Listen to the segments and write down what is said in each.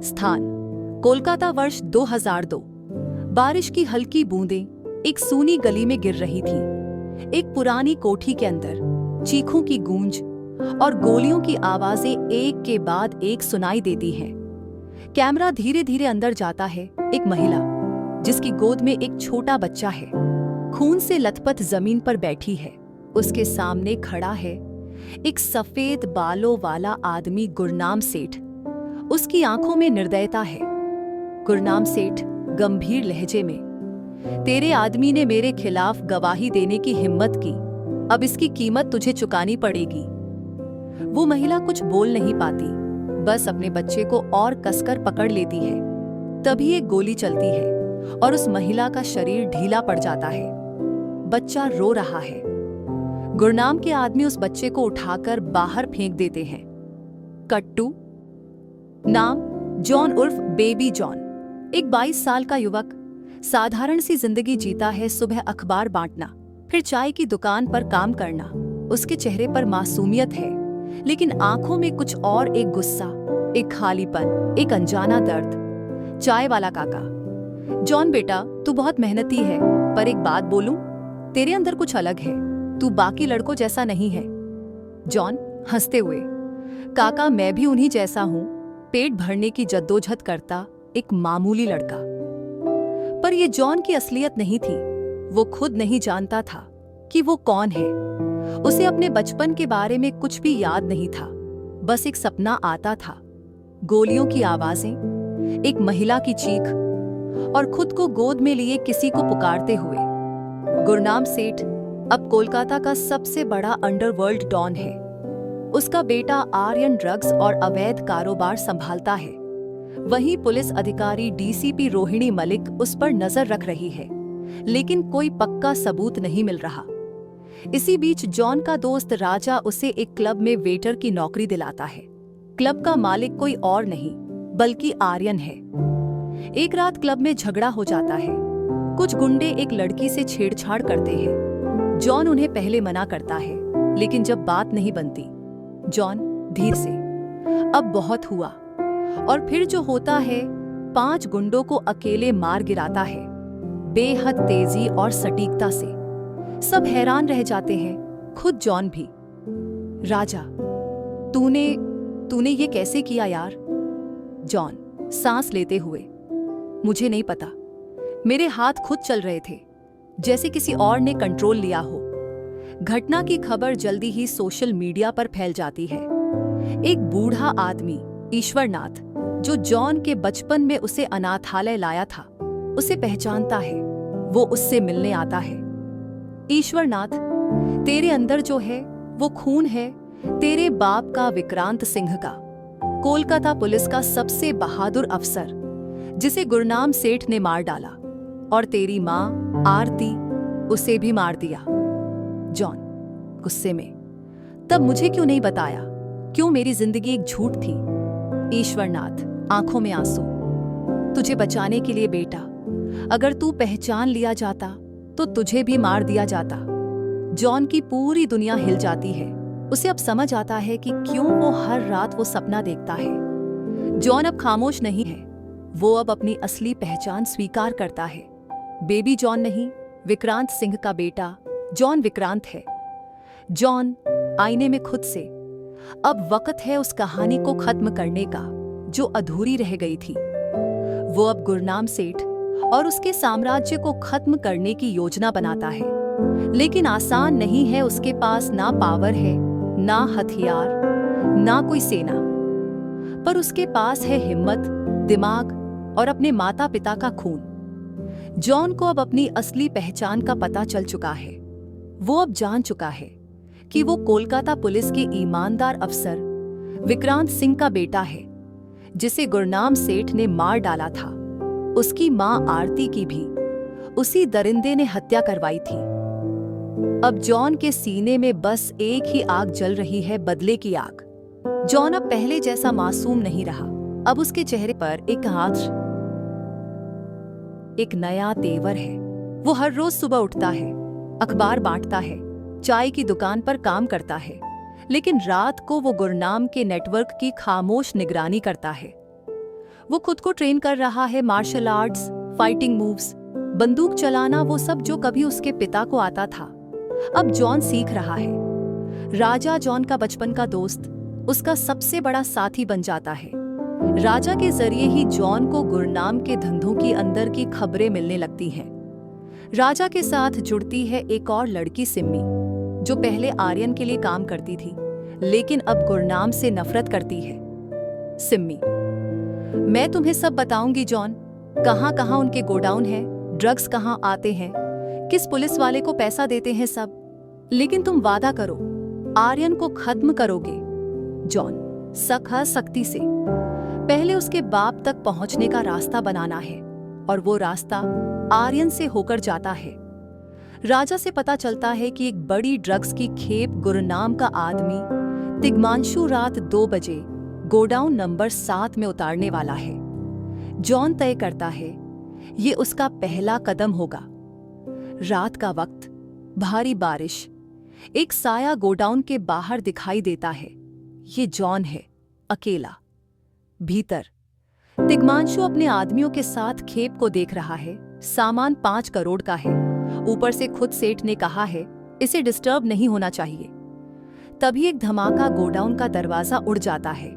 स्थान कोलकाता, वर्ष 2002। बारिश की हल्की बूंदें एक सूनी गली में गिर रही थी। एक पुरानी कोठी के अंदर चीखों की गूंज और गोलियों की आवाजें एक के बाद एक सुनाई देती हैं। कैमरा धीरे धीरे अंदर जाता है। एक महिला जिसकी गोद में एक छोटा बच्चा है, खून से लथपथ जमीन पर बैठी है। उसके सामने खड़ा है एक सफेद बालों वाला आदमी, गुरनाम सेठ। उसकी आंखों में निर्दयता है। गुरनाम सेठ गंभीर लहजे में, तेरे आदमी ने मेरे खिलाफ गवाही देने की हिम्मत की, अब इसकी कीमत तुझे चुकानी पड़ेगी। वो महिला कुछ बोल नहीं पाती, बस अपने बच्चे को और कसकर पकड़ लेती है। तभी एक गोली चलती है और उस महिला का शरीर ढीला पड़ जाता है। बच्चा रो रहा है। गुरनाम के आदमी उस बच्चे को उठाकर बाहर फेंक देते हैं। कट्टू, नाम जॉन उर्फ बेबी जॉन, एक 22 साल का युवक, साधारण सी जिंदगी जीता है। सुबह अखबार बांटना, फिर चाय की दुकान पर काम करना। उसके चेहरे पर मासूमियत है, लेकिन आंखों में कुछ और, एक गुस्सा, एक खालीपन, एक अनजाना दर्द। चाय वाला काका, जॉन बेटा तू बहुत मेहनती है, पर एक बात बोलूं, तेरे अंदर कुछ अलग है, तू बाकी लड़कों जैसा नहीं है। जॉन हंसते हुए, काका मैं भी उन्हीं जैसा हूं, पेट भरने की जद्दोजहद करता एक मामूली लड़का। पर यह जॉन की असलियत नहीं थी। वो खुद नहीं जानता था कि वो कौन है। उसे अपने बचपन के बारे में कुछ भी याद नहीं था। बस एक सपना आता था, गोलियों की आवाजें, एक महिला की चीख और खुद को गोद में लिए किसी को पुकारते हुए। गुरनाम सेठ अब कोलकाता का सबसे बड़ा अंडरवर्ल्ड डॉन है। उसका बेटा आर्यन ड्रग्स और अवैध कारोबार संभालता है। वहीं पुलिस अधिकारी डीसीपी रोहिणी मलिक उस पर नजर रख रही है, लेकिन कोई पक्का सबूत नहीं मिल रहा। इसी बीच जॉन का दोस्त राजा उसे एक क्लब में वेटर की नौकरी दिलाता है। क्लब का मालिक कोई और नहीं बल्कि आर्यन है। एक रात क्लब में झगड़ा हो जाता है। कुछ गुंडे एक लड़की से छेड़छाड़ करते हैं। जॉन उन्हें पहले मना करता है, लेकिन जब बात नहीं बनती, जॉन धीर से, अब बहुत हुआ, और फिर जो होता है, 5 गुंडों को अकेले मार गिराता है, बेहद तेजी और सटीकता से। सब हैरान रह जाते हैं, खुद जॉन भी। राजा, तूने ये कैसे किया यार? जॉन सांस लेते हुए, मुझे नहीं पता, मेरे हाथ खुद चल रहे थे, जैसे किसी और ने कंट्रोल लिया हो। घटना की खबर जल्दी ही सोशल मीडिया पर फैल जाती है। एक बूढ़ा आदमी, ईश्वरनाथ, जो जॉन के बचपन में उसे अनाथालय लाया था, उसे पहचानता है। वो उससे मिलने आता है। ईश्वरनाथ, तेरे अंदर जो है वो खून है तेरे बाप का, विक्रांत सिंह का, कोलकाता पुलिस का सबसे बहादुर अफसर, जिसे गुरनाम सेठ ने मार डाला, और तेरी माँ आरती, उसे भी मार दिया। जॉन गुस्से में, तब मुझे क्यों नहीं बताया? क्यों मेरी जिंदगी एक झूठ थी? ईश्वरनाथ आंखों में आंसू, तुझे बचाने के लिए बेटा, अगर तू पहचान लिया जाता तो तुझे भी मार दिया जाता। जॉन की पूरी दुनिया हिल जाती है। उसे अब समझ आता है कि क्यों वो हर रात वो सपना देखता है। जॉन अब खामोश नहीं है, वो अब अपनी असली पहचान स्वीकार करता है। बेबी जॉन नहीं, विक्रांत सिंह का बेटा जॉन विक्रांत है। जॉन आईने में खुद से, अब वक्त है उस कहानी को खत्म करने का जो अधूरी रह गई थी। वो अब गुरनाम सेठ और उसके साम्राज्य को खत्म करने की योजना बनाता है, लेकिन आसान नहीं है। उसके पास ना पावर है, ना हथियार, ना कोई सेना, पर उसके पास है हिम्मत, दिमाग और अपने माता पिता का खून। जॉन को अब अपनी असली पहचान का पता चल चुका है। वो अब जान चुका है कि वो कोलकाता पुलिस के ईमानदार अफसर विक्रांत सिंह का बेटा है, जिसे गुरनाम सेठ ने मार डाला था। उसकी मां आरती की भी उसी दरिंदे ने हत्या करवाई थी। अब जॉन के सीने में बस एक ही आग जल रही है, बदले की आग। जॉन अब पहले जैसा मासूम नहीं रहा। अब उसके चेहरे पर एक नया तेवर है। वो हर रोज सुबह उठता है, अखबार बांटता है, चाय की दुकान पर काम करता है, लेकिन रात को वो गुरनाम के नेटवर्क की खामोश निगरानी करता है। वो खुद को ट्रेन कर रहा है, मार्शल आर्ट्स, फाइटिंग मूव्स, बंदूक चलाना, वो सब जो कभी उसके पिता को आता था, अब जॉन सीख रहा है। राजा जॉन का बचपन का दोस्त, उसका सबसे बड़ा साथी बन जाता है। राजा के जरिए ही जॉन को गुरनाम के धंधों की अंदर की खबरें मिलने लगती हैं। राजा के साथ जुड़ती है एक और लड़की, सिम्मी, जो पहले आर्यन के लिए काम करती थी लेकिन अब गुरनाम से नफरत करती है। सिम्मी, मैं तुम्हें सब बताऊंगी जॉन, कहाँ कहाँ उनके गोडाउन है, ड्रग्स कहाँ आते हैं, किस पुलिस वाले को पैसा देते हैं, सब। लेकिन तुम वादा करो, आर्यन को खत्म करोगे। जॉन, सख्ती से। पहले उसके बाप तक पहुंचने का रास्ता बनाना है और वो रास्ता आर्यन से होकर जाता है। राजा से पता चलता है कि एक बड़ी ड्रग्स की खेप गुरनाम का आदमी तिग्मांशु रात 2 बजे गोडाउन नंबर 7 में उतारने वाला है। जॉन तय करता है ये उसका पहला कदम होगा। रात का वक्त, भारी बारिश, एक साया गोडाउन के बाहर दिखाई देता है। ये जॉन है, अकेला। भीतर तिग्मांशु अपने आदमियों के साथ खेप को देख रहा है। सामान 5 करोड़ का है। ऊपर से खुद सेठ ने कहा है इसे डिस्टर्ब नहीं होना चाहिए। तभी एक धमाका, गोडाउन का दरवाजा उड़ जाता है।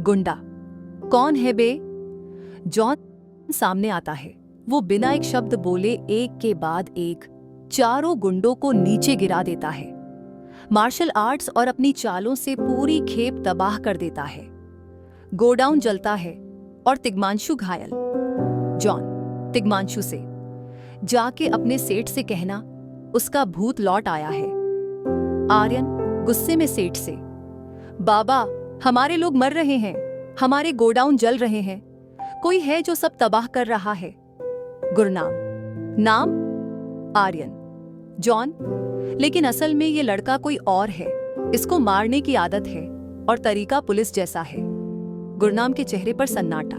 गुंडा, कौन है बे? जॉन सामने आता है। वो बिना एक शब्द बोले एक के बाद एक 4 गुंडों को नीचे गिरा देता है। मार्शल आर्ट्स और अपनी चालों से पूरी खेप तबाह कर देता है। गोडाउन जलता है और तिग्मांशु घायल। जॉन तिग्मांशु से, जाके अपने सेठ से कहना उसका भूत लौट आया है। आर्यन गुस्से में सेठ से, बाबा हमारे लोग मर रहे हैं, हमारे गोडाउन जल रहे हैं, कोई है जो सब तबाह कर रहा है। गुरनाम, नाम आर्यन। जॉन, लेकिन असल में ये लड़का कोई और है, इसको मारने की आदत है और तरीका पुलिस जैसा है। गुरनाम के चेहरे पर सन्नाटा।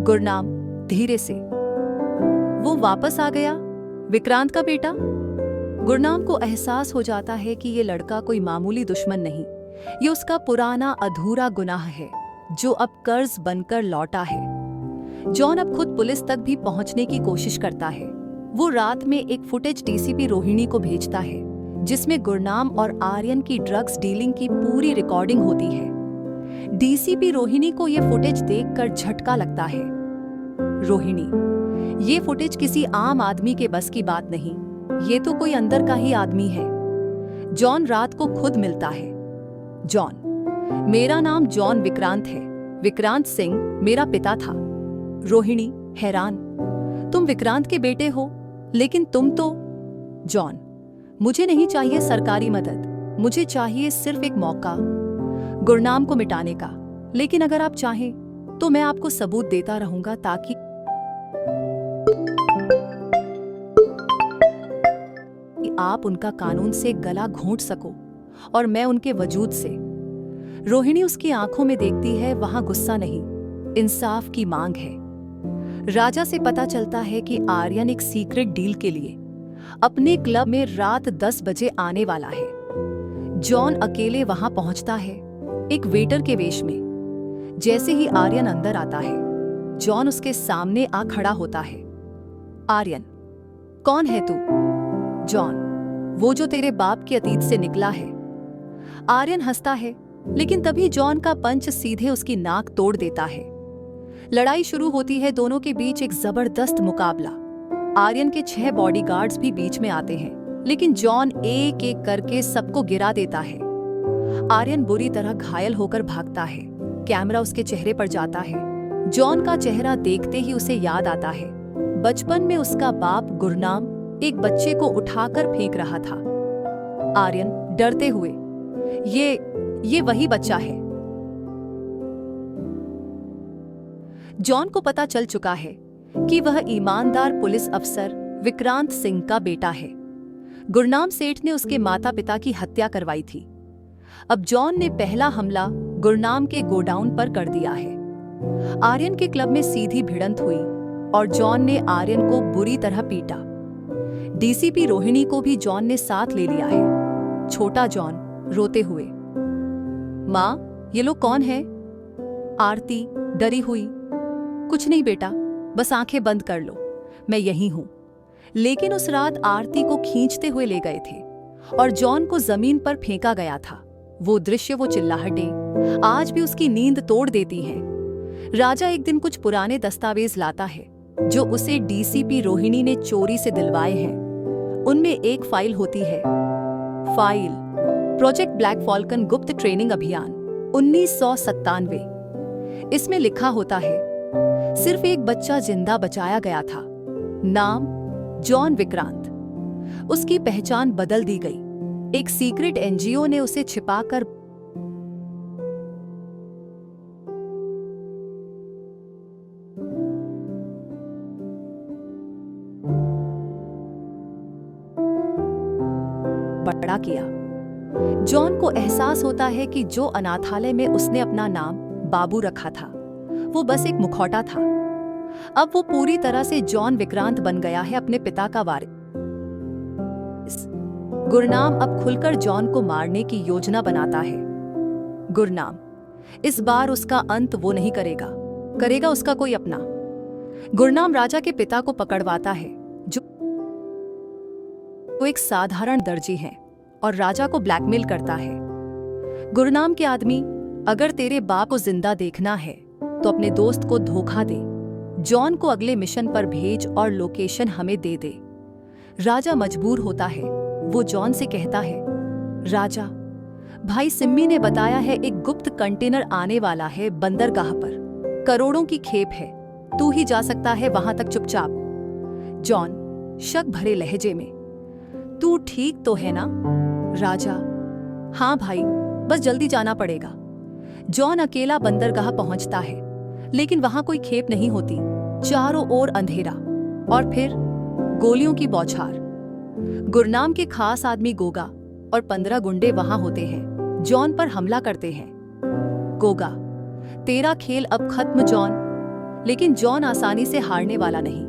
गुरनाम धीरे से, वो वापस आ गया, विक्रांत का बेटा। गुरनाम को एहसास हो जाता है कि ये लड़का कोई मामूली दुश्मन नहीं, ये उसका पुराना अधूरा गुनाह है जो अब कर्ज बनकर लौटा है। जॉन अब खुद पुलिस तक भी पहुंचने की कोशिश करता है। वो रात में एक फुटेज डीसीपी रोहिणी को भेजता है जिसमें गुरनाम और आर्यन की ड्रग्स डीलिंग की पूरी रिकॉर्डिंग होती है। डीसीपी रोहिणी को ये फुटेज देखकर झटका लगता है। रोहिणी, ये फुटेज किसी आम आदमी के बस की बात नहीं, ये तो कोई अंदर का ही आदमी है। जॉन रात को खुद मिलता है। जॉन, मेरा नाम जॉन विक्रांत है, विक्रांत सिंह मेरा पिता था। रोहिणी हैरान, तुम विक्रांत के बेटे हो, लेकिन तुम तो। जॉन, मुझे नहीं चाहिए सरकारी मदद, मुझे चाहिए सिर्फ एक मौका गुरनाम को मिटाने का। लेकिन अगर आप चाहें तो मैं आपको सबूत देता रहूंगा ताकि आप उनका कानून से गला घोंट सको और मैं उनके वजूद से। रोहिणी उसकी आंखों में देखती है, वहां गुस्सा नहीं, इंसाफ की मांग है। राजा से पता चलता है कि आर्यन एक सीक्रेट डील के लिए अपने क्लब में रात 10 बजे आने वाला है। जॉन अकेले वहां पहुंचता है, एक वेटर के वेश में। जैसे ही आर्यन अंदर आता है, जॉन उसके सामने आ खड़ा होता है। आर्यन, कौन है तू? जॉन, वो जो तेरे बाप के अतीत से निकला है। आर्यन हंसता है, लेकिन तभी जॉन का पंच सीधे उसकी नाक तोड़ देता है। लड़ाई शुरू होती है, दोनों के बीच एक जबरदस्त मुकाबला। आर्यन के 6 बॉडीगार्ड्स भी बीच में आते हैं, लेकिन जॉन एक एक करके सबको गिरा देता है। आर्यन बुरी तरह घायल होकर भागता है। कैमरा उसके चेहरे पर जाता है। जॉन का चेहरा देखते ही उसे याद आता है, बचपन में उसका बाप गुरनाम एक बच्चे को उठाकर फेंक रहा था। आर्यन डरते हुए, ये वही बच्चा है। जॉन को पता चल चुका है कि वह ईमानदार पुलिस अफसर विक्रांत सिंह का बेटा है। गुरनाम सेठ ने उसके माता पिता की हत्या करवाई थी। अब जॉन ने पहला हमला गुरनाम के गोडाउन पर कर दिया है। आर्यन के क्लब में सीधी भिड़ंत हुई और जॉन ने आर्यन को बुरी तरह पीटा। डीसीपी रोहिणी को भी जॉन ने साथ ले लिया है। छोटा जॉन रोते हुए, माँ ये लोग कौन है? आरती डरी हुई, कुछ नहीं बेटा, बस आंखें बंद कर लो, मैं यहीं हूं। लेकिन उस रात आरती को खींचते हुए ले गए थे और जॉन को जमीन पर फेंका गया था। वो दृश्य, वो चिल्लाहटें आज भी उसकी नींद तोड़ देती हैं। राजा एक दिन कुछ पुराने दस्तावेज लाता है जो उसे डीसीपी रोहिणी ने चोरी से दिलवाए हैं। उनमें एक फाइल होती है, फाइल प्रोजेक्ट ब्लैक फॉल्कन गुप्त ट्रेनिंग अभियान 1997। इसमें लिखा होता है, सिर्फ एक बच्चा जिंदा बचाया गया था, नाम जॉन विक्रांत। उसकी पहचान बदल दी गई, एक सीक्रेट एनजीओ ने उसे छिपाकर बड़ा किया। जॉन को एहसास होता है कि जो अनाथालय में उसने अपना नाम बाबू रखा था, वो बस एक मुखौटा था। अब वो पूरी तरह से जॉन विक्रांत बन गया है, अपने पिता का वारिस। गुरनाम अब खुलकर जॉन को मारने की योजना बनाता है। गुरनाम, इस बार उसका अंत वो नहीं करेगा, करेगा उसका कोई अपना। गुरनाम राजा के पिता को पकड़वाता है, जो एक साधारण दर्जी है, और राजा को ब्लैकमेल करता है। गुरनाम के आदमी, अगर तेरे बाप को जिंदा देखना है तो अपने दोस्त को धोखा दे, जॉन को अगले मिशन पर भेज और लोकेशन हमें दे दे। राजा मजबूर होता है। वो जॉन से कहता है, राजा भाई सिम्मी ने बताया है एक गुप्त कंटेनर आने वाला है बंदरगाह पर, करोड़ों की खेप है, तू ही जा सकता है वहां तक चुपचाप। जॉन शक भरे लहजे में, तू ठीक तो है ना? राजा, हाँ भाई, बस जल्दी जाना पड़ेगा। जॉन अकेला बंदरगाह पहुंचता है, लेकिन वहां कोई खेप नहीं होती। चारों ओर अंधेरा और फिर गोलियों की बौछार। गुरनाम के खास आदमी गोगा और 15 गुंडे वहां होते हैं, जॉन पर हमला करते हैं। गोगा, तेरा खेल अब खत्म जॉन। लेकिन जॉन आसानी से हारने वाला नहीं।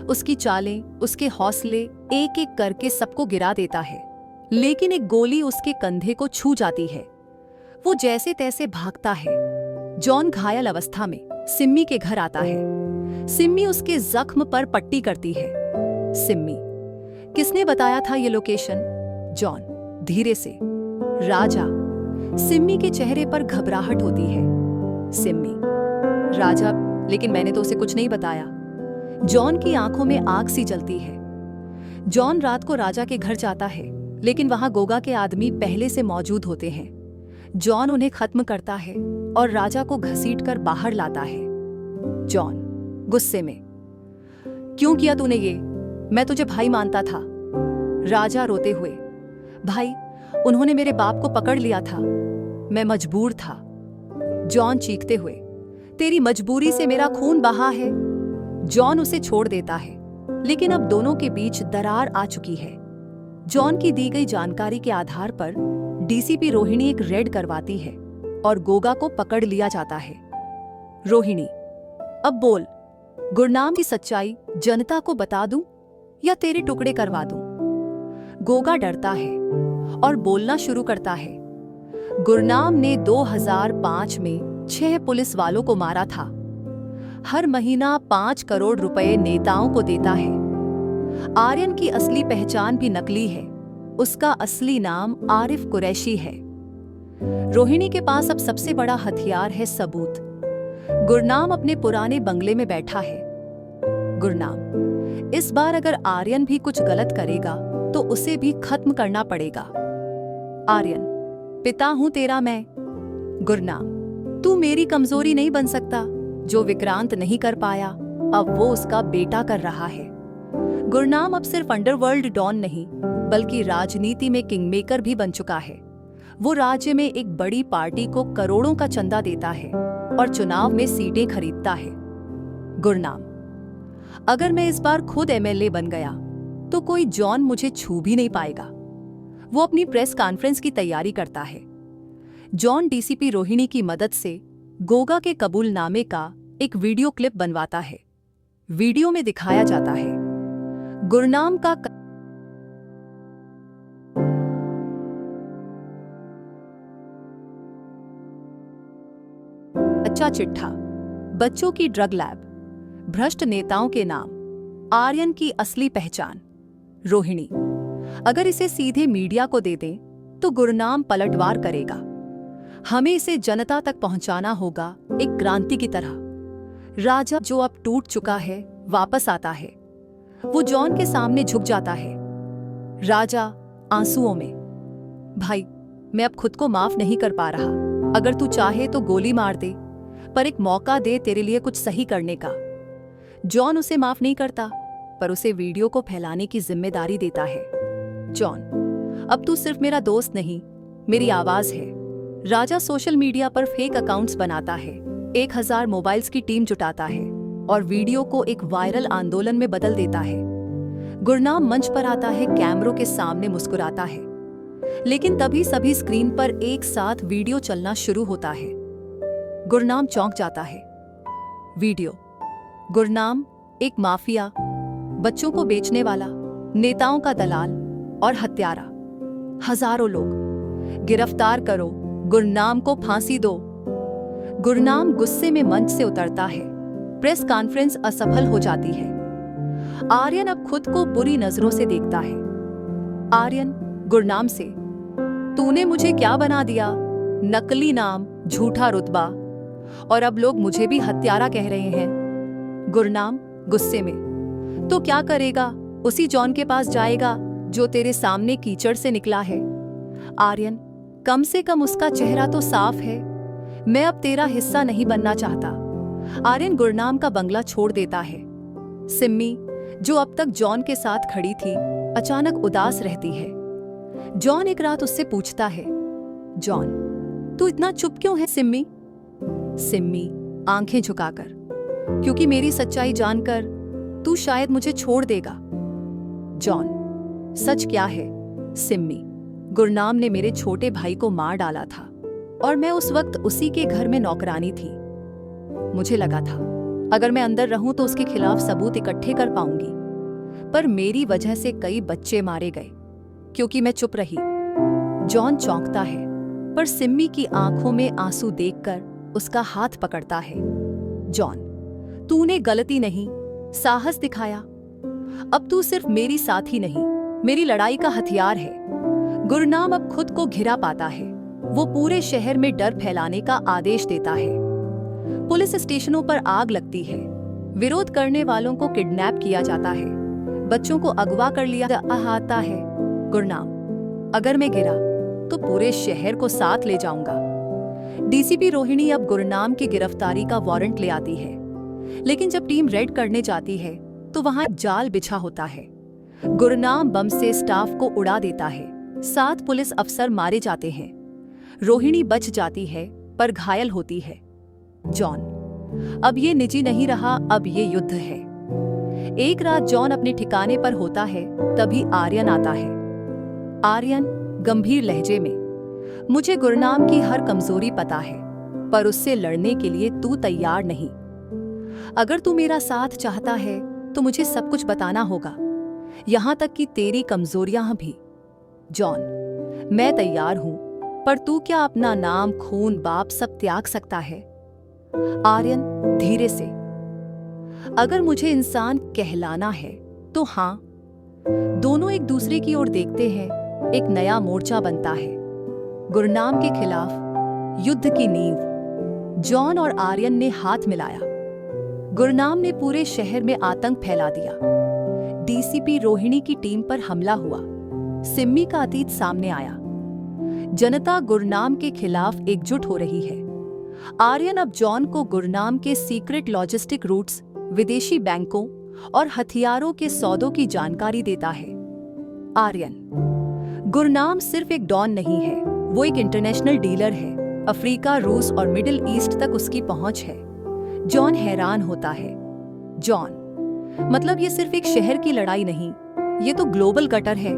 उसकी चालें, उसके हौसले एक एक करके सबको गिरा देता है। लेकिन एक गोली उसके कंधे को छू जाती है। वो जैसे तैसे भागता है। जॉन घायल अवस्था में सिम्मी के घर आता है। सिम्मी उसके जख्म पर पट्टी करती है। सिम्मी, किसने बताया था ये लोकेशन? जॉन धीरे से। राजा, सिम्मी के चेहरे पर घबराहट होती है। सिम्मी, राजा, लेकिन मैंने तो उसे कुछ नहीं बताया। जॉन की आंखों में आग सी जलती है। जॉन रात को राजा के घर जाता है, लेकिन वहां गोगा के आदमी पहले से मौजूद होते हैं। जॉन उन्हें खत्म करता है और राजा को घसीटकर बाहर लाता है। जॉन गुस्से में, क्यों किया तूने ये? मैं तुझे भाई मानता था। राजा रोते हुए, भाई, उन्होंने मेरे बाप को पकड़ लिया था, मैं मजबूर था। जॉन चीखते हुए, तेरी मजबूरी से मेरा खून बहा है। जॉन उसे छोड़ देता है, लेकिन अब दोनों के बीच दरार आ चुकी है। जॉन की दी गई जानकारी के आधार पर डीसीपी रोहिणी एक रेड करवाती है और गोगा को पकड़ लिया जाता है। रोहिणी, अब बोल, गुरनाम की सच्चाई जनता को बता दूं या तेरे टुकड़े करवा दूं? गोगा डरता है और बोलना शुरू करता है। गुरनाम ने 2005 में 6 पुलिस वालों को मारा था। हर महीना 5 करोड़ रुपए नेताओं को देता है। आर्यन की असली पहचान भी नकली है। उसका असली नाम आरिफ कुरैशी है। रोहिणी के पास अब सबसे बड़ा हथियार है सबूत। गुरनाम अपने पुराने बंगले में बैठा है। गुरनाम, इस बार अगर आर्यन भी कुछ गलत करेगा तो उसे भी खत्म करना पड़ेगा। आर्यन, पिता हूं तेरा मैं। गुरनाम, तू मेरी कमजोरी नहीं बन सकता। जो विक्रांत नहीं कर पाया, अब वो उसका बेटा कर रहा है। गुरनाम अब सिर्फ अंडरवर्ल्ड डॉन नहीं, बल्कि राजनीति में किंगमेकर भी बन चुका है। वो राज्य में एक बड़ी पार्टी को करोड़ों का चंदा देता है और चुनाव में सीटें खरीदता है। गुरनाम, अगर मैं इस बार खुद एमएलए बन गया तो कोई जॉन मुझे छू भी नहीं पाएगा। वो अपनी प्रेस कॉन्फ्रेंस की तैयारी करता है। जॉन डीसीपी रोहिणी की मदद से गोगा के कबूलनामे का एक वीडियो क्लिप बनवाता है। वीडियो में दिखाया जाता है गुरनाम का अच्छा चिट्ठा, बच्चों की ड्रग लैब, भ्रष्ट नेताओं के नाम, आर्यन की असली पहचान, रोहिणी। अगर इसे सीधे मीडिया को दे दें तो गुरनाम पलटवार करेगा। हमें इसे जनता तक पहुंचाना होगा, एक क्रांति की तरह। राजा जो अब टूट चुका है वापस आता है। वो जॉन के सामने झुक जाता है, राजा आंसुओं में। भाई, मैं अब खुद को माफ नहीं कर पा रहा। अगर तू चाहे तो गोली मार दे, पर एक मौका दे तेरे लिए कुछ सही करने का। जॉन उसे माफ नहीं करता, पर उसे वीडियो को फैलाने की जिम्मेदारी देता है। जॉन, अब तू सिर्फ मेरा दोस्त नहीं, मेरी आवाज है। राजा सोशल मीडिया पर फेक अकाउंट्स बनाता है, 1000 मोबाइल्स की टीम जुटाता है और वीडियो को एक वायरल आंदोलन में बदल देता है। गुरनाम मंच पर आता है, कैमरों के सामने मुस्कुराता है, लेकिन तभी सभी स्क्रीन पर एक साथ वीडियो चलना शुरू होता है। गुरनाम चौंक जाता है। वीडियो। गुरनाम एक माफिया, बच्चों को बेचने वाला, नेताओं का दलाल और हत्यारा। हजारों लोग, गिरफ्तार करो, गुरनाम को फांसी दो। गुरनाम गुस्से में मंच से उतरता है। प्रेस कॉन्फ्रेंस असफल हो जाती है। आर्यन अब खुद को बुरी नजरों से देखता है। आर्यन गुरनाम से, तूने मुझे क्या बना दिया? नकली नाम, झूठा रुतबा, और अब लोग मुझे भी हत्यारा कह रहे हैं। गुरनाम गुस्से में, तो क्या करेगा? उसी जॉन के पास जाएगा जो तेरे सामने कीचड़ से निकला है। आर्यन, कम से कम उसका चेहरा तो साफ है। मैं अब तेरा हिस्सा नहीं बनना चाहता। आर्यन गुरनाम का बंगला छोड़ देता है। सिम्मी, जो अब तक जॉन के साथ खड़ी थी, अचानक उदास रहती है। जॉन एक रात उससे पूछता है, जॉन, तू इतना चुप क्यों है सिम्मी? सिम्मी आंखें झुकाकर, क्योंकि मेरी सच्चाई जानकर तू शायद मुझे छोड़ देगा। जॉन, सच क्या है? सिम्मी, गुरनाम ने मेरे छोटे भाई को मार डाला था और मैं उस वक्त उसी के घर में नौकरानी थी। मुझे लगा था अगर मैं अंदर रहूं तो उसके खिलाफ सबूत इकट्ठे कर पाऊंगी, पर मेरी वजह से कई बच्चे मारे गए क्योंकि मैं चुप रही। जॉन चौंकता है, पर सिम्मी की आंखों में आंसू देखकर उसका हाथ पकड़ता है। जॉन, तूने गलती नहीं, साहस दिखाया। अब तू सिर्फ मेरी साथी नहीं, मेरी लड़ाई का हथियार है। गुरनाम अब खुद को घिरा पाता है। वो पूरे शहर में डर फैलाने का आदेश देता है। पुलिस स्टेशनों पर आग लगती है, विरोध करने वालों को किडनैप किया जाता है, बच्चों को अगवा कर लिया जाता है। गुरनाम, अगर मैं गिरा तो पूरे शहर को साथ ले जाऊंगा। डीसीपी रोहिणी अब गुरनाम की गिरफ्तारी का वारंट ले आती है, लेकिन जब टीम रेड करने जाती है तो वहां जाल बिछा होता है। गुरनाम बम से स्टाफ को उड़ा देता है, 7 पुलिस अफसर मारे जाते हैं। रोहिणी बच जाती है पर घायल होती है। जॉन, अब ये निजी नहीं रहा, अब ये युद्ध है। एक रात जॉन अपने ठिकाने पर होता है, तभी आर्यन आता है। आर्यन गंभीर लहजे में, मुझे गुरनाम की हर कमजोरी पता है, पर उससे लड़ने के लिए तू तैयार नहीं। अगर तू मेरा साथ चाहता है तो मुझे सब कुछ बताना होगा, यहां तक कि तेरी कमजोरियां भी। जॉन, मैं तैयार हूं, पर तू क्या अपना नाम, खून, बाप सब त्याग सकता है? आर्यन धीरे से, अगर मुझे इंसान कहलाना है तो हां। दोनों एक दूसरे की ओर देखते हैं, एक नया मोर्चा बनता है। गुरनाम के खिलाफ युद्ध की नींव। जॉन और आर्यन ने हाथ मिलाया। गुरनाम ने पूरे शहर में आतंक फैला दिया। डीसीपी रोहिणी की टीम पर हमला हुआ। सिम्मी का अतीत सामने आया। जनता गुरनाम के खिलाफ एकजुट हो रही है। आर्यन अब जॉन को गुरनाम के सीक्रेट लॉजिस्टिक रूट्स, विदेशी बैंकों और हथियारों के सौदों की जानकारी देता है। आर्यन, गुरनाम सिर्फ एक डॉन नहीं है, वो एक इंटरनेशनल डीलर है। अफ्रीका, रूस और मिडिल ईस्ट तक उसकी पहुंच है। जॉन हैरान होता है। जॉन, मतलब ये सिर्फ एक शहर की लड़ाई नहीं, ये तो ग्लोबल गटर है।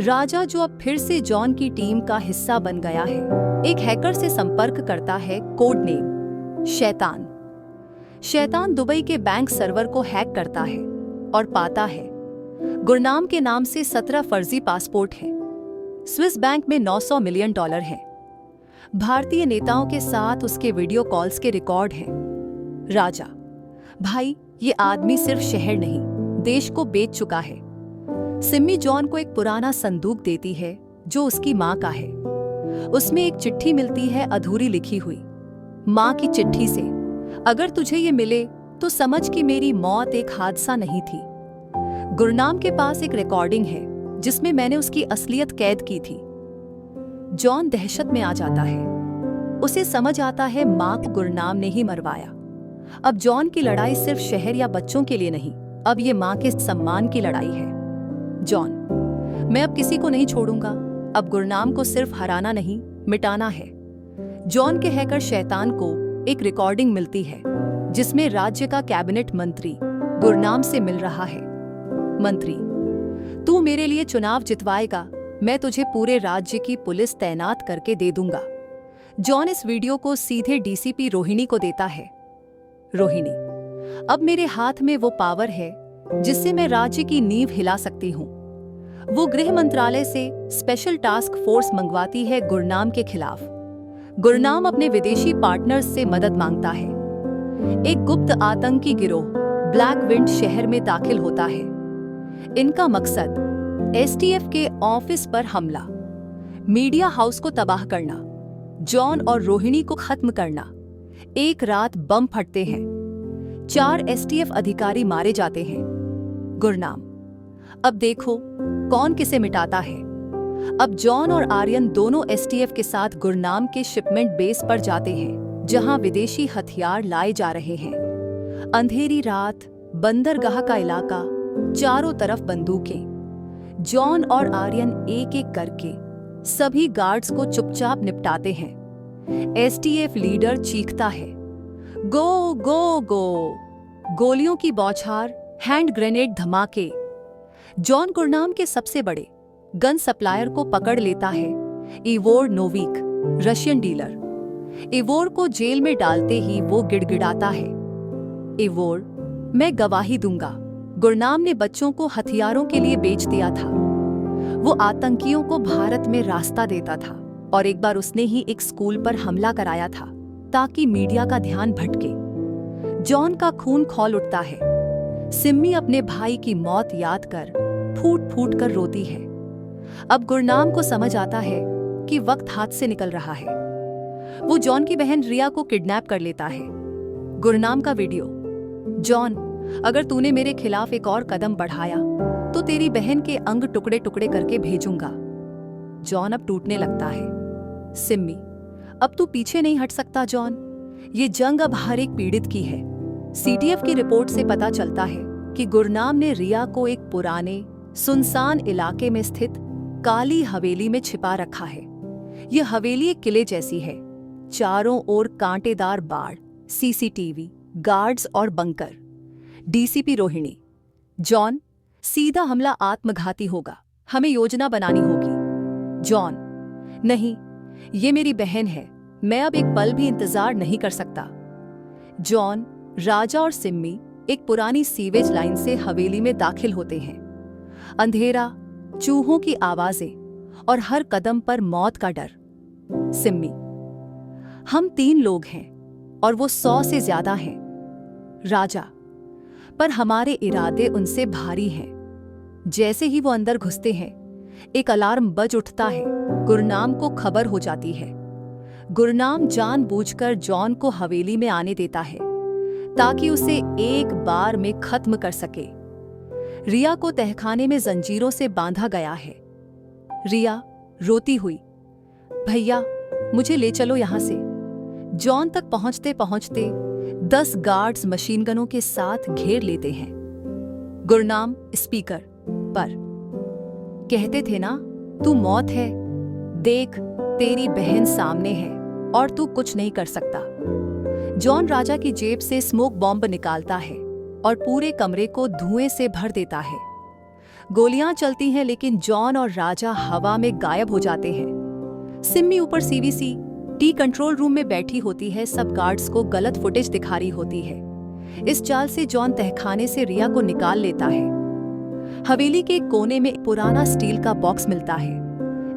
राजा, जो अब फिर से जॉन की टीम का हिस्सा बन गया है, एक हैकर से संपर्क करता है। कोड नेम शैतान। शैतान दुबई के बैंक सर्वर को हैक करता है और पाता है गुरनाम के नाम से 17 फर्जी पासपोर्ट हैं। स्विस बैंक में $900 मिलियन हैं। भारतीय नेताओं के साथ उसके वीडियो कॉल्स के रिकॉर्ड हैं। राजा, भाई, ये आदमी सिर्फ शहर नहीं, देश को बेच चुका है। सिम्मी जॉन को एक पुराना संदूक देती है जो उसकी माँ का है। उसमें एक चिट्ठी मिलती है, अधूरी लिखी हुई। माँ की चिट्ठी से, अगर तुझे ये मिले तो समझ कि मेरी मौत एक हादसा नहीं थी। गुरनाम के पास एक रिकॉर्डिंग है जिसमें मैंने उसकी असलियत कैद की थी। जॉन दहशत में आ जाता है। उसे समझ आता है माँ को गुरनाम ने ही मरवाया। अब जॉन की लड़ाई सिर्फ शहर या बच्चों के लिए नहीं, अब ये माँ के सम्मान की लड़ाई है। जॉन, मैं अब किसी को नहीं छोड़ूंगा। अब गुरनाम को सिर्फ हराना नहीं, मिटाना है। जॉन के हैकर शैतान को एक रिकॉर्डिंग मिलती है जिसमें राज्य का कैबिनेट मंत्री गुरनाम से मिल रहा है। मंत्री, तू मेरे लिए चुनाव जितवाएगा, मैं तुझे पूरे राज्य की पुलिस तैनात करके दे दूंगा। जॉन इस वीडियो को सीधे डीसीपी रोहिणी को देता है। रोहिणी, अब मेरे हाथ में वो पावर है जिससे मैं राज्य की नींव हिला सकती हूँ। वो गृह मंत्रालय से स्पेशल टास्क फोर्स मंगवाती है गुरनाम के खिलाफ। गुरनाम अपने विदेशी पार्टनर्स से मदद मांगता है। एक गुप्त आतंकी गिरोह ब्लैक विंड शहर में दाखिल होता है। इनका मकसद एसटीएफ के ऑफिस पर हमला, मीडिया हाउस को तबाह करना, जॉन और रोहिणी को खत्म करना। एक रात बम फटते हैं, 4 एसटीएफ अधिकारी मारे जाते हैं। गुरनाम, अब देखो कौन किसे मिटाता है। अब जॉन और आर्यन दोनों एसटीएफ के साथ गुरनाम के शिपमेंट बेस पर जाते हैं जहां विदेशी हथियार लाए जा रहे हैं। अंधेरी रात, बंदरगाह का इलाका, चारों तरफ बंदूकें। जॉन और आर्यन एक एक करके सभी गार्ड्स को चुपचाप निपटाते हैं। एसटीएफ लीडर चीखता है, गो गो गो। गोलियों की बौछार, हैंड ग्रेनेड धमाके। जॉन गुरनाम के सबसे बड़े गन सप्लायर को पकड़ लेता है, Ivor Novick, Russian dealer. Ivor को जेल में डालते ही वो गिड़गिड़ाता है, इवोर, मैं गवाही दूंगा, गुरनाम ने बच्चों को हथियारों के लिए बेच दिया था। वो आतंकियों को भारत में रास्ता देता था और एक बार उसने ही एक स्कूल पर हमला कराया था ताकि मीडिया का ध्यान भटके। जॉन का खून खौल उठता है। सिम्मी अपने भाई की मौत याद कर फूट फूट कर रोती है। अब गुरनाम को समझ आता है कि वक्त हाथ से निकल रहा है। वो जॉन की बहन रिया को किडनैप कर लेता है। गुरनाम का वीडियो, जॉन, अगर तूने मेरे खिलाफ एक और कदम बढ़ाया तो तेरी बहन के अंग टुकड़े टुकड़े करके भेजूंगा। जॉन अब टूटने लगता है। सिम्मी, अब तू पीछे नहीं हट सकता जॉन, ये जंग अब हर एक पीड़ित की है। सीटीएफ की रिपोर्ट से पता चलता है कि गुरनाम ने रिया को एक पुराने सुनसान इलाके में स्थित काली हवेली में छिपा रखा है। यह हवेली एक किले जैसी है, चारों ओर कांटेदार बाड़, सीसीटीवी, गार्ड्स और बंकर। डीसीपी रोहिणी, जॉन, सीधा हमला आत्मघाती होगा, हमें योजना बनानी होगी। जॉन, नहीं, ये मेरी बहन है, मैं अब एक पल भी इंतजार नहीं कर सकता। जॉन, राजा और सिम्मी एक पुरानी सीवेज लाइन से हवेली में दाखिल होते हैं। अंधेरा, चूहों की आवाजें और हर कदम पर मौत का डर। सिम्मी, हम 3 लोग हैं और वो 100 से ज्यादा हैं। राजा, पर हमारे इरादे उनसे भारी हैं। जैसे ही वो अंदर घुसते हैं, एक अलार्म बज उठता है। गुरनाम को खबर हो जाती है। गुरनाम जानबूझकर जॉन को हवेली में आने देता है ताकि उसे एक बार में खत्म कर सके। रिया को तहखाने में जंजीरों से बांधा गया है। रिया रोती हुई, भैया मुझे ले चलो यहां से। जॉन तक पहुंचते पहुंचते 10 गार्ड्स मशीन गनों के साथ घेर लेते हैं। गुरनाम स्पीकर पर, कहते थे ना, तू मौत है, देख तेरी बहन सामने है और तू कुछ नहीं कर सकता। जॉन राजा की जेब से स्मोक बॉम्ब निकालता है और पूरे कमरे को धुएं से भर देता है। गोलियां चलती हैं लेकिन जॉन और राजा हवा में गायब हो जाते हैं। सिम्मी ऊपर सीवीसी टी कंट्रोल रूम में बैठी होती है, सब गार्ड्स को गलत फुटेज दिखा रही होती है। इस चाल से जॉन तहखाने से रिया को निकाल लेता है। हवेली के कोने में एक पुराना स्टील का बॉक्स मिलता है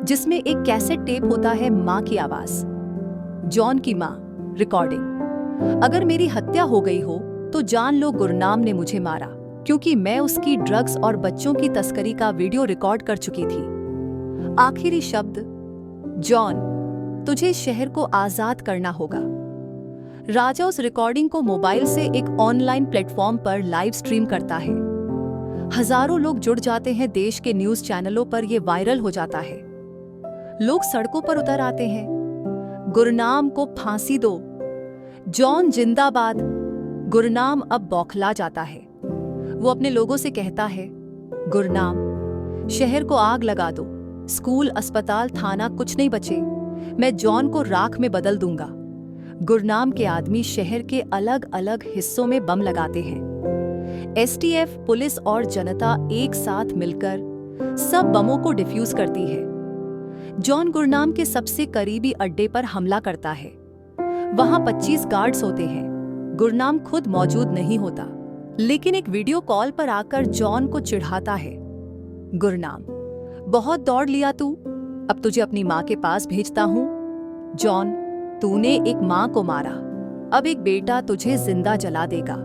जिसमें एक कैसेट टेप होता है, माँ की आवाज। जॉन की माँ, रिकॉर्डिंग, अगर मेरी हत्या हो गई हो तो जान लो गुरनाम ने मुझे मारा, क्योंकि मैं उसकी ड्रग्स और बच्चों की तस्करी का वीडियो रिकॉर्ड कर चुकी थी। आखिरी शब्द, जॉन, तुझे शहर को आजाद करना होगा। राजा उस रिकॉर्डिंग को मोबाइल से एक ऑनलाइन प्लेटफॉर्म पर लाइव स्ट्रीम करता है। हजारों लोग जुड़ जाते हैं, देश के न्यूज चैनलों पर यह वायरल हो जाता है। लोग सड़कों पर उतर आते हैं, गुरनाम को फांसी दो, जॉन जिंदाबाद। गुरनाम अब बौखला जाता है। वो अपने लोगों से कहता है, गुरनाम, शहर को आग लगा दो, स्कूल, अस्पताल, थाना, कुछ नहीं बचे, मैं जॉन को राख में बदल दूंगा। गुरनाम के आदमी शहर के अलग अलग हिस्सों में बम लगाते हैं। एसटीएफ, पुलिस और जनता एक साथ मिलकर सब बमों को डिफ्यूज करती है। जॉन गुरनाम के सबसे करीबी अड्डे पर हमला करता है। वहां 25 गार्ड्स होते हैं। गुरनाम खुद मौजूद नहीं होता, लेकिन एक वीडियो कॉल पर आकर जॉन को चिढ़ाता है। गुरनाम, बहुत दौड़ लिया तू, अब तुझे अपनी माँ के पास भेजता हूँ। जॉन, तूने एक माँ को मारा, अब एक बेटा तुझे जिंदा जला देगा।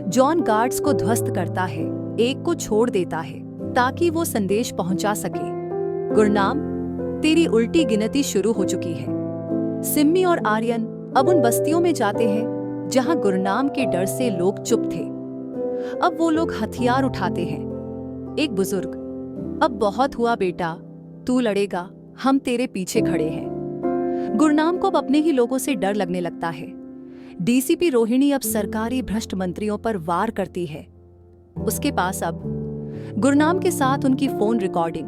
जॉन गार्ड्स को ध्वस्त करता है, एक को छोड़ देता है ताकि वो संदेश पहुंचा सके। गुरनाम, तेरी उल्टी गिनती शुरू हो चुकी है। सिम्मी और आर्यन अब उन बस्तियों में जाते हैं जहां गुरनाम के डर से लोग चुप थे। अब वो लोग हथियार उठाते हैं। एक बुजुर्ग, अब बहुत हुआ बेटा, तू लड़ेगा, हम तेरे पीछे खड़े हैं। गुरनाम को अब अपने ही लोगों से डर लगने लगता है। डीसीपी रोहिणी अब सरकारी भ्रष्ट मंत्रियों पर वार करती है। उसके पास अब गुरनाम के साथ उनकी फोन रिकॉर्डिंग,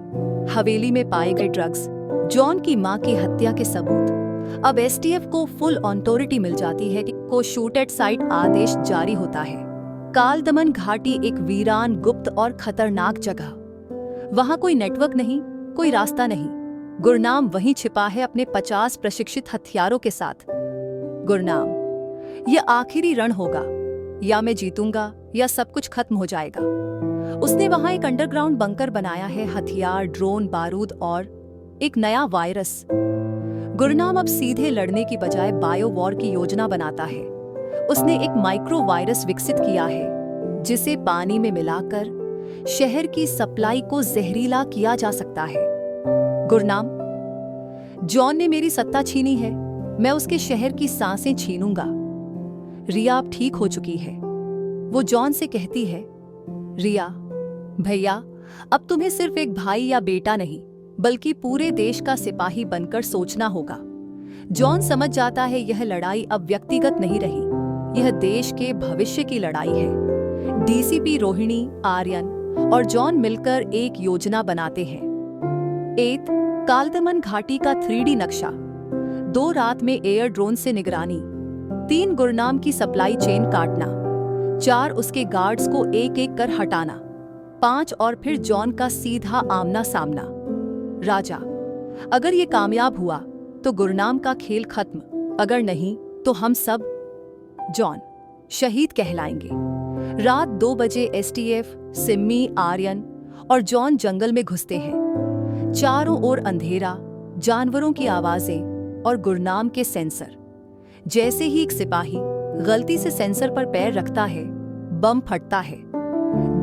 हवेली में पाए गए ड्रग्स, जॉन की मां की हत्या के सबूत। अब एसटीएफ को फुल ऑथोरिटी मिल जाती है को शूट एट साइट आदेश जारी होता है। कालदमन घाटी एक वीरान, गुप्त और खतरनाक जगह। वहां कोई नेटवर्क नहीं, कोई रास्ता नहीं। गुरनाम वहीं छिपा है अपने 50 प्रशिक्षित हथियारों के साथ। गुरनाम, यह आखिरी रण होगा, या मैं जीतूंगा या सब कुछ खत्म हो जाएगा। उसने वहां एक अंडरग्राउंड बंकर बनाया है, हथियार, ड्रोन, बारूद और एक नया वायरस। गुरनाम अब सीधे लड़ने की बजाय बायो वॉर की योजना बनाता है। उसने एक माइक्रो वायरस विकसित किया है जिसे पानी में मिलाकर शहर की सप्लाई को जहरीला किया जा सकता है। गुरनाम, जॉन ने मेरी सत्ता छीनी है, मैं उसके शहर की सांसें छीनूंगा। रिया अब ठीक हो चुकी है। वो जॉन से कहती है, रिया भैया, अब तुम्हें सिर्फ एक भाई या बेटा नहीं, बल्कि पूरे देश का सिपाही बनकर सोचना होगा। जॉन समझ जाता है यह लड़ाई अब व्यक्तिगत नहीं रही, यह देश के भविष्य की लड़ाई है। डीसीपी रोहिणी, आर्यन और जॉन मिलकर एक योजना बनाते हैं। एक, कालदमन घाटी का 3D नक्शा। 2, रात में एयर ड्रोन से निगरानी। 3, गुरनाम की सप्लाई चेन काटना। 4, उसके गार्ड्स को एक एक कर हटाना। 5, और फिर जॉन का सीधा आमना सामना। राजा, अगर ये कामयाब हुआ तो गुरनाम का खेल खत्म, अगर नहीं तो हम सब जॉन शहीद कहलाएंगे। रात 2 बजे एसटीएफ, सिम्मी, आर्यन और जॉन जंगल में घुसते हैं। चारों ओर अंधेरा, जानवरों की आवाजें और गुरनाम के सेंसर। जैसे ही एक सिपाही गलती से सेंसर पर पैर रखता है, बम फटता है।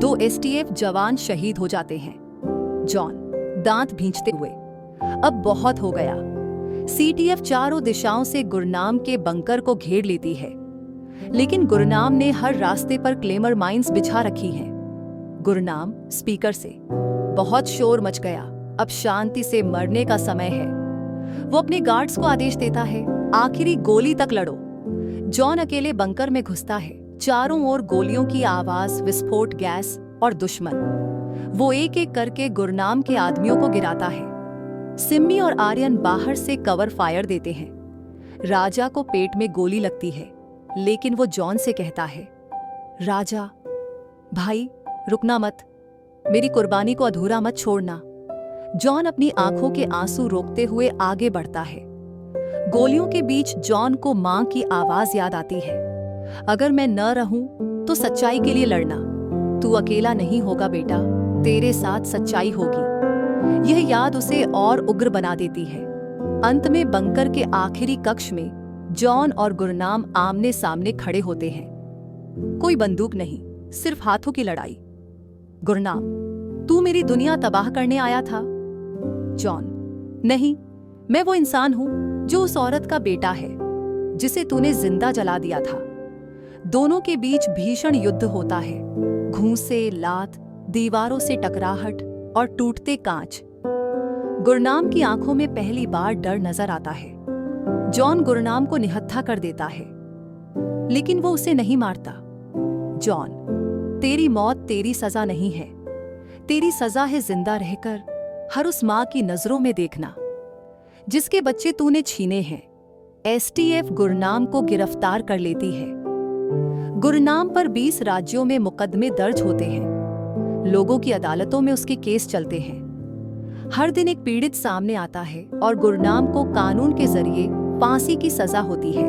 2 एसटीएफ जवान शहीद हो जाते हैं। जॉन दांत भींचते हुए, अब बहुत हो गया। सीटीएफ चारों दिशाओं से गुरनाम के बंकर को घेर लेती है, लेकिन गुरनाम ने हर रास्ते पर क्लेमर माइंस बिछा रखी हैं। गुरनाम स्पीकर से, बहुत शोर मच गया, अब शांति से मरने का समय है। वो अपने गार्ड्स को आदेश देता है, आखिरी गोली तक लड़ो। जॉन अकेले बंकर में घुसता है। चारों ओर गोलियों की आवाज, विस्फोट, गैस और दुश्मन। वो एक एक करके गुरनाम के आदमियों को गिराता है। सिम्मी और आर्यन बाहर से कवर फायर देते हैं। राजा को पेट में गोली लगती है, लेकिन वो जॉन से कहता है, राजा भाई रुकना मत, मेरी कुर्बानी को अधूरा मत छोड़ना। जॉन अपनी आंखों के आंसू रोकते हुए आगे बढ़ता है। गोलियों के बीच जॉन को मां की आवाज याद आती है, अगर मैं न रहूं तो सच्चाई के लिए लड़ना, तू अकेला नहीं होगा बेटा, तेरे साथ सच्चाई होगी। यह याद उसे और उग्र बना देती है। अंत में बंकर के आखिरी कक्ष में जॉन और गुरनाम आमने सामने खड़े होते हैं। कोई बंदूक नहीं, सिर्फ हाथों की लड़ाई। गुरनाम, तू मेरी दुनिया तबाह करने आया था? जॉन, नहीं, मैं वो इंसान हूं जो उस औरत का बेटा है जिसे तूने जिंदा जला दिया था। दोनों के बीच भीषण युद्ध होता है, घूंसे, लात, दीवारों से टकराहट और टूटते कांच। गुरनाम की आंखों में पहली बार डर नजर आता है। जॉन गुरनाम को निहत्था कर देता है, लेकिन वो उसे नहीं मारता। जॉन, तेरी मौत तेरी सजा नहीं है। तेरी सजा है जिंदा रहकर हर उस मां की नजरों में देखना जिसके बच्चे तूने छीने हैं। एसटीएफ गुरनाम को गिरफ्तार कर लेती है। गुरनाम पर 20 राज्यों में मुकदमे दर्ज होते हैं। लोगों की अदालतों में उसके केस चलते हैं। हर दिन एक पीड़ित सामने आता है और गुरनाम को कानून के जरिए फांसी की सजा होती है।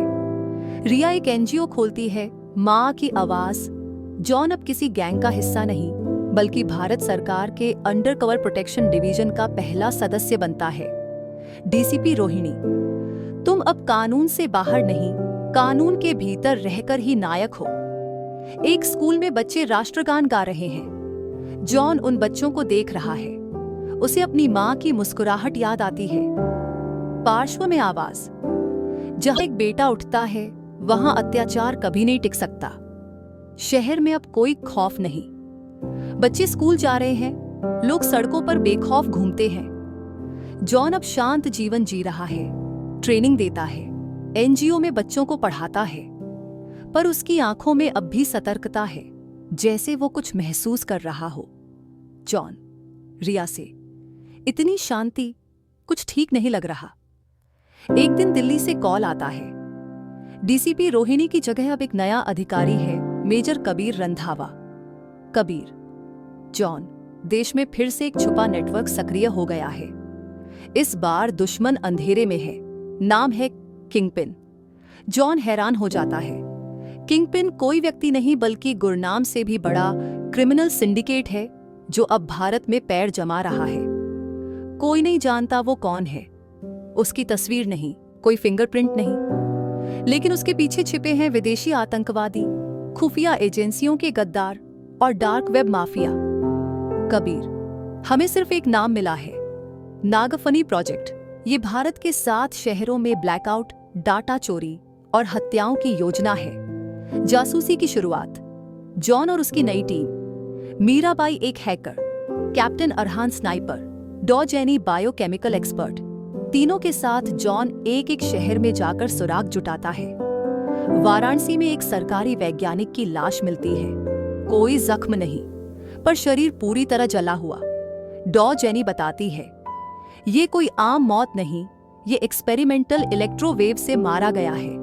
रिया एक एनजीओ खोलती है, मां की आवाज। जॉन अब किसी गैंग का हिस्सा नहीं, बल्कि भारत सरकार के अंडरकवर प्रोटेक्शन डिवीजन का पहला सदस्य बनता है। डीसीपी रोहिणी, तुम अब कानून से बाहर नहीं, कानून के भीतर रहकर ही नायक हो। एक स्कूल में बच्चे राष्ट्रगान गा रहे हैं। जॉन उन बच्चों को देख रहा है। उसे अपनी मां की मुस्कुराहट याद आती है। पार्श्व में आवाज, जहां एक बेटा उठता है वहां अत्याचार कभी नहीं टिक सकता। शहर में अब कोई खौफ नहीं। बच्चे स्कूल जा रहे हैं, लोग सड़कों पर बेखौफ घूमते हैं। जॉन अब शांत जीवन जी रहा है, ट्रेनिंग देता है, एनजीओ में बच्चों को पढ़ाता है, पर उसकी आंखों में अब भी सतर्कता है, जैसे वो कुछ महसूस कर रहा हो। जॉन, रिया से इतनी शांति, कुछ ठीक नहीं लग रहा। एक दिन दिल्ली से कॉल आता है। डीसीपी रोहिणी की जगह अब एक नया अधिकारी है, मेजर कबीर रंधावा। कबीर, जॉन, देश में फिर से एक छुपा नेटवर्क सक्रिय हो गया है। इस बार दुश्मन अंधेरे में है। नाम है किंगपिन। जॉन हैरान हो जाता है। किंगपिन कोई व्यक्ति नहीं बल्कि गुरनाम से भी बड़ा क्रिमिनल सिंडिकेट है जो अब भारत में पैर जमा रहा है। कोई नहीं जानता वो कौन है। उसकी तस्वीर नहीं, कोई फिंगरप्रिंट नहीं, लेकिन उसके पीछे छिपे हैं विदेशी आतंकवादी, खुफिया एजेंसियों के गद्दार और डार्क वेब माफिया। कबीर, हमें सिर्फ एक नाम मिला है, नागफनी प्रोजेक्ट। ये भारत के 7 शहरों में ब्लैकआउट, डाटा चोरी और हत्याओं की योजना है। जासूसी की शुरुआत, जॉन और उसकी नई टीम, मीराबाई एक हैकर, कैप्टन अरहान स्नाइपर, डॉ जेनी बायोकेमिकल एक्सपर्ट, तीनों के साथ जॉन एक एक शहर में जाकर सुराग जुटाता है। वाराणसी में एक सरकारी वैज्ञानिक की लाश मिलती है। कोई जख्म नहीं, पर शरीर पूरी तरह जला हुआ। डॉ जेनी बताती है, ये कोई आम मौत नहीं, ये एक्सपेरिमेंटल इलेक्ट्रोवेव से मारा गया है।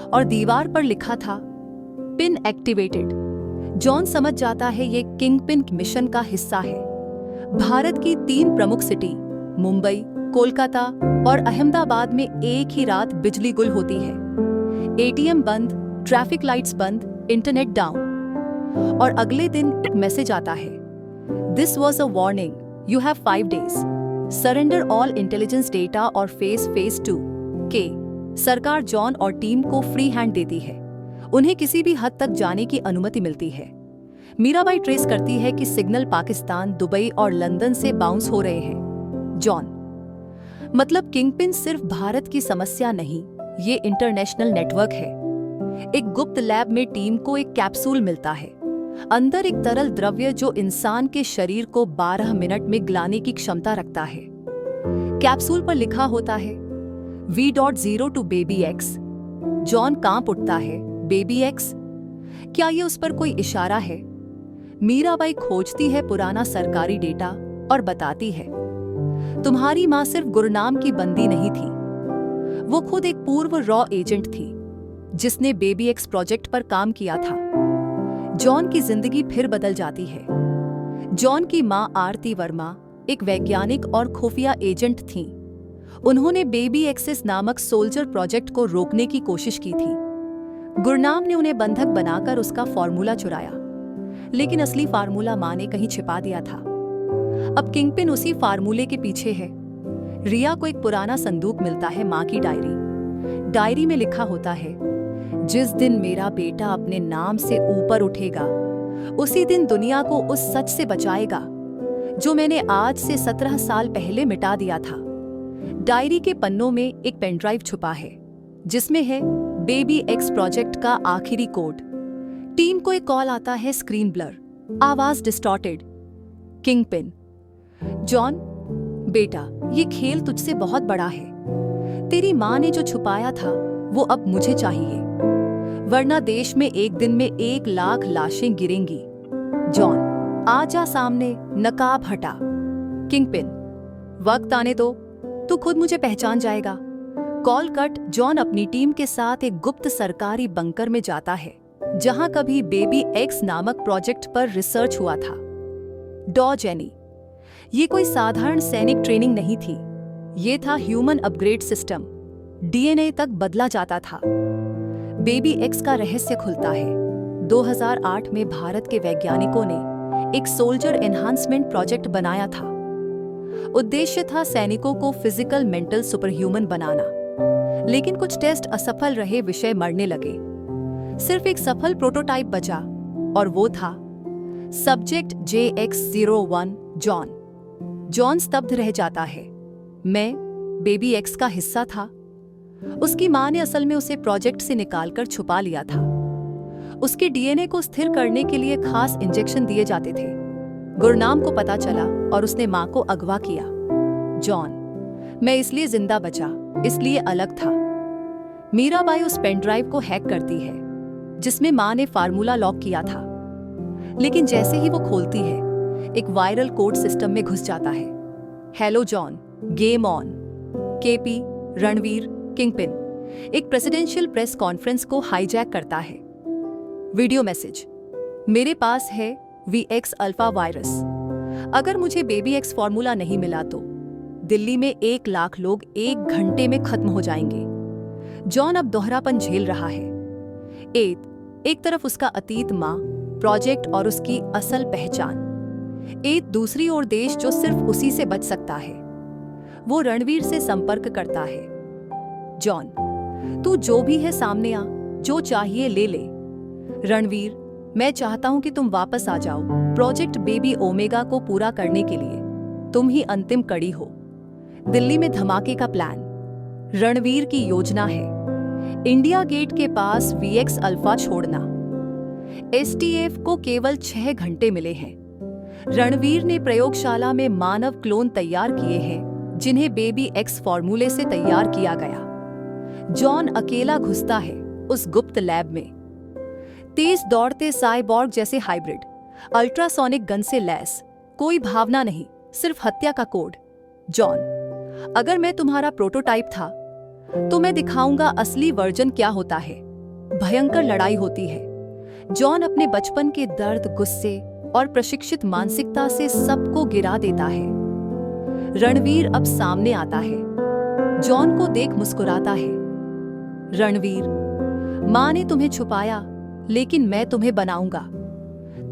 और दीवार पर लिखा था, पिन एक्टिवेटेड। जॉन समझ जाता है ये किंगपिन मिशन का हिस्सा है। भारत की 3 प्रमुख सिटी, मुंबई, कोलकाता और अहमदाबाद में एक ही रात बिजली गुल होती है। एटीएम बंद, ट्रैफिक लाइट्स बंद, इंटरनेट डाउन। और अगले दिन एक मैसेज आता है, this was a warning, you have 5 days, surrender all intelligence data और फेस 2 के। सरकार जॉन और टीम को फ्री हैंड देती है। उन्हें किसी भी हद तक जाने की अनुमति मिलती है। मीराबाई ट्रेस करती है कि सिग्नल पाकिस्तान, दुबई और लंदन से बाउंस हो रहे हैं। जॉन, मतलब किंगपिन सिर्फ भारत की समस्या नहीं, ये इंटरनेशनल नेटवर्क है। एक गुप्त लैब में टीम को एक कैप्सूल मिलता है, अंदर एक तरल द्रव्य जो इंसान के शरीर को 12 मिनट में गलाने की क्षमता रखता है। कैप्सूल पर लिखा होता है V.0 to baby X। John कांप उठता है। बेबी एक्स, क्या ये उस पर कोई इशारा है? मीराबाई खोजती है पुराना सरकारी डेटा और बताती है, तुम्हारी मां सिर्फ गुरनाम की बंदी नहीं थी, वो खुद एक पूर्व रॉ एजेंट थी जिसने बेबी एक्स प्रोजेक्ट पर काम किया था। जॉन की जिंदगी फिर बदल जाती है। जॉन की मां आरती वर्मा एक वैज्ञानिक और खुफिया एजेंट थीं। उन्होंने बेबी एक्सेस नामक सोल्जर प्रोजेक्ट को रोकने की कोशिश की थी। गुरनाम ने उन्हें बंधक बनाकर उसका फॉर्मूला चुराया, लेकिन असली फार्मूला मां ने कहीं छिपा दिया था। अब किंगपिन उसी फार्मूले के पीछे है। रिया को एक पुराना संदूक मिलता है, मां की डायरी। डायरी में लिखा होता है, जिस दिन मेरा बेटा अपने नाम से ऊपर उठेगा, उसी दिन दुनिया को उस सच से बचाएगा जो मैंने आज से 17 साल पहले मिटा दिया था। डायरी के पन्नों में एक पेनड्राइव छुपा है जिसमें है बेबी एक्स प्रोजेक्ट का आखिरी कोड। टीम को एक कॉल आता है, स्क्रीन ब्लर, आवाज डिस्टॉर्टेड। किंगपिन: जॉन बेटा, ये खेल तुझसे बहुत बड़ा है। तेरी माँ ने जो छुपाया था वो अब मुझे चाहिए, वरना देश में एक दिन में 1 लाख लाशें गिरेंगी। जॉन: आजा सामने, नकाब हटा। किंगपिन: वक्त आने दो, तू खुद मुझे पहचान जाएगा। Call cut. जॉन अपनी टीम के साथ एक गुप्त सरकारी बंकर में जाता है जहां कभी बेबी एक्स नामक प्रोजेक्ट पर रिसर्च हुआ था। डॉ जेनी: ये कोई साधारण सैनिक ट्रेनिंग नहीं थी, ये था ह्यूमन अपग्रेड सिस्टम। डीएनए तक बदला जाता था। बेबी एक्स का रहस्य खुलता है। 2008 में भारत के वैज्ञानिकों ने एक सोल्जर एनहांसमेंट प्रोजेक्ट बनाया था। उद्देश्य था सैनिकों को फिजिकल मेंटल सुपरह्यूमन बनाना, लेकिन कुछ टेस्ट असफल रहे, विषय मरने लगे। सिर्फ एक सफल प्रोटोटाइप बचा और वो था सब्जेक्ट JX01 जॉन। जॉन स्तब्ध रह जाता है। मैं बेबी एक्स का हिस्सा था। उसकी मां ने असल में उसे प्रोजेक्ट से निकालकर छुपा लिया था। उसके डीएनए को स्थिर करने के लिए खास इंजेक्शन दिए जाते थे। गुरनाम को पता चला और उसने मां को अगवा किया। जॉन: मैं इसलिए जिंदा बचा, इसलिए अलग था। मीराबाई उस पेनड्राइव को हैक करती है जिसमें मां ने फार्मूला लॉक किया था, लेकिन जैसे ही वो खोलती है एक वायरल कोड सिस्टम में घुस जाता है। Hello John, game on. KP, Ranveer, kingpin एक प्रेसिडेंशियल प्रेस कॉन्फ्रेंस को हाईजैक करता है। वीडियो मैसेज: मेरे पास है VX अल्फा वायरस। अगर मुझे बेबी एक्स फॉर्मूला नहीं मिला तो दिल्ली में 1 लाख लोग 1 घंटे में खत्म हो जाएंगे। जॉन अब दोहरापन झेल रहा है। एक तरफ उसका अतीत, मां, प्रोजेक्ट और उसकी असल पहचान। दूसरी ओर देश जो सिर्फ उसी से बच सकता है। वो रणवीर से संपर्क करता है। जॉन: तू जो भी है सामने आ, जो चाहिए ले ले। रणवीर: मैं चाहता हूं कि तुम वापस आ जाओ। प्रोजेक्ट बेबी ओमेगा को पूरा करने के लिए तुम ही अंतिम कड़ी हो। दिल्ली में धमाके का प्लान। रणवीर की योजना है इंडिया गेट के पास VX अल्फा छोड़ना। STF को केवल 6 घंटे मिले हैं। रणवीर ने प्रयोगशाला में मानव क्लोन तैयार किए हैं जिन्हें बेबी एक्स फॉर्मूले से तैयार किया गया। जॉन अकेला घुसता है उस गुप्त लैब में। तेज दौड़ते साइबॉर्ग जैसे हाइब्रिड, अल्ट्रासोनिक गन से लैस, कोई भावना नहीं, सिर्फ हत्या का कोड। जॉन: अगर मैं तुम्हारा प्रोटोटाइप था तो मैं दिखाऊंगा असली वर्जन क्या होता है। भयंकर लड़ाई होती है। जॉन अपने बचपन के दर्द, गुस्से और प्रशिक्षित मानसिकता से सबको गिरा देता है। रणवीर अब सामने आता है। जॉन को देख मुस्कुराता है। रणवीर: मां ने तुम्हें छुपाया, लेकिन मैं तुम्हें बनाऊंगा।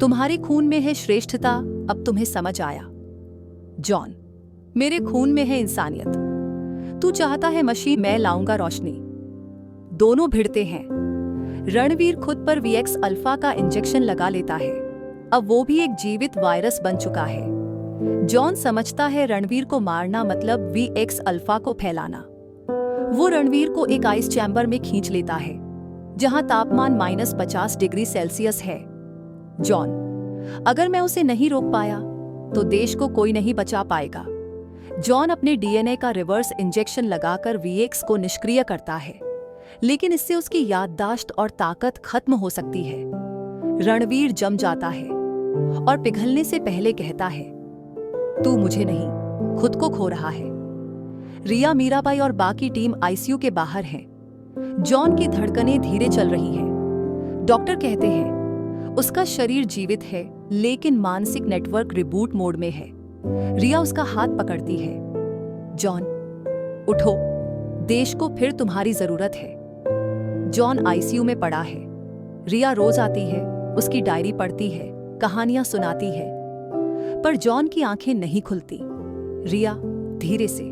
तुम्हारे खून में है श्रेष्ठता, अब तुम्हें समझ आया। जॉन: मेरे खून में है इंसानियत। तू चाहता है मशीन, मैं लाऊंगा रोशनी। दोनों भिड़ते हैं। रणवीर खुद पर VX अल्फा का इंजेक्शन लगा लेता है। अब वो भी एक जीवित वायरस बन चुका है। जॉन समझता है रणवीर को मारना मतलब VX अल्फा को फैलाना। वो रणवीर को एक आइस चैम्बर में खींच लेता है जहां तापमान -50 डिग्री सेल्सियस है। जॉन: अगर मैं उसे नहीं रोक पाया तो देश को कोई नहीं बचा पाएगा। जॉन अपने डीएनए का रिवर्स इंजेक्शन लगाकर VX को निष्क्रिय करता है, लेकिन इससे उसकी याददाश्त और ताकत खत्म हो सकती है। रणवीर जम जाता है और पिघलने से पहले कहता है, तू मुझे नहीं, खुद को खो रहा है। रिया, मीराबाई और बाकी टीम आईसीयू के बाहर हैं। जॉन की धड़कनें धीरे चल रही हैं। डॉक्टर कहते हैं उसका शरीर जीवित है, लेकिन मानसिक नेटवर्क रिबूट मोड में है। रिया उसका हाथ पकड़ती है। जॉन, उठो, देश को फिर तुम्हारी जरूरत है। जॉन आईसीयू में पड़ा है। रिया रोज आती है, उसकी डायरी पढ़ती है, कहानियां सुनाती है, पर जॉन की आंखें नहीं खुलती। रिया धीरे से,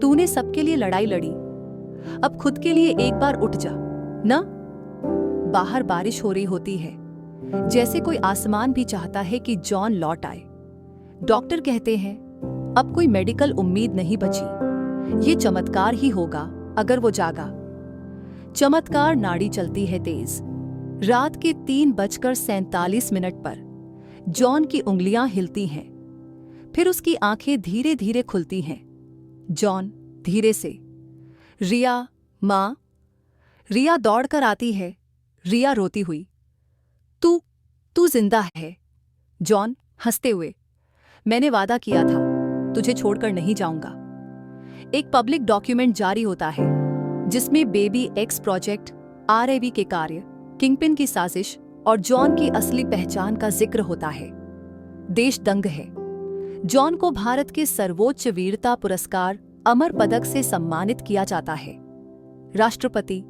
तूने सबके लिए लड़ाई लड़ी, अब खुद के लिए एक बार उठ जा ना। बाहर बारिश हो रही होती है, जैसे कोई आसमान भी चाहता है कि जॉन लौट आए। डॉक्टर कहते हैं अब कोई मेडिकल उम्मीद नहीं बची, ये चमत्कार ही होगा अगर वो जागा। चमत्कार, नाड़ी चलती है तेज। रात के 3:47 पर जॉन की उंगलियां हिलती हैं, फिर उसकी आंखें धीरे धीरे खुलती हैं। जॉन धीरे से, रिया, माँ। रिया दौड़कर आती है, रिया रोती हुई। तू तू जिंदा है। जॉन हंसते हुए, मैंने वादा किया था तुझे छोड़कर नहीं जाऊंगा। एक पब्लिक डॉक्यूमेंट जारी होता है जिसमें बेबी एक्स प्रोजेक्ट, आरआईवी के कार्य, किंगपिन की साजिश और जॉन की असली पहचान का जिक्र होता है। देश दंग है। जॉन को भारत के सर्वोच्च वीरता पुरस्कार अमर पदक से सम्मानित किया जाता है। राष्ट्रपति,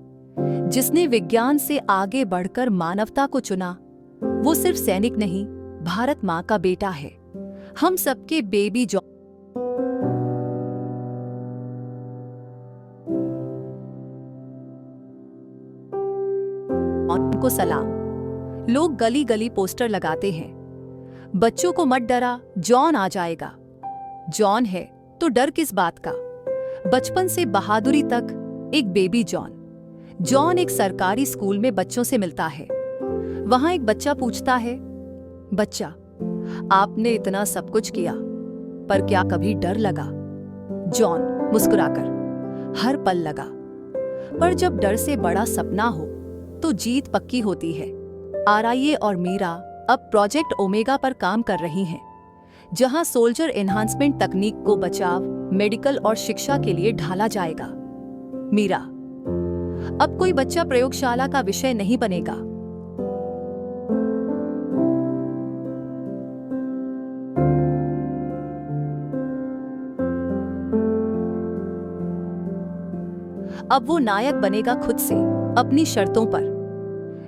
जिसने विज्ञान से आगे बढ़कर मानवता को चुना, वो सिर्फ सैनिक नहीं, भारत मां का बेटा है। हम सबके बेबी जॉन को सलाम। लोग गली गली पोस्टर लगाते हैं, बच्चों को मत डरा, जॉन आ जाएगा। जॉन है तो डर किस बात का। बचपन से बहादुरी तक एक बेबी जॉन। जॉन एक सरकारी स्कूल में बच्चों से मिलता है। वहां एक बच्चा पूछता है, बच्चा, आपने इतना सब कुछ किया, पर क्या कभी डर लगा? जॉन मुस्कुराकर, हर पल लगा। पर जब डर से बड़ा सपना हो तो जीत पक्की होती है। आरआईए और मीरा अब प्रोजेक्ट ओमेगा पर काम कर रही हैं, जहां सोल्जर एनहांसमेंट तकनीक को बचाव, मेडिकल और शिक्षा के लिए ढाला जाएगा। मीरा, अब कोई बच्चा प्रयोगशाला का विषय नहीं बनेगा। अब वो नायक बनेगा खुद से, अपनी शर्तों पर।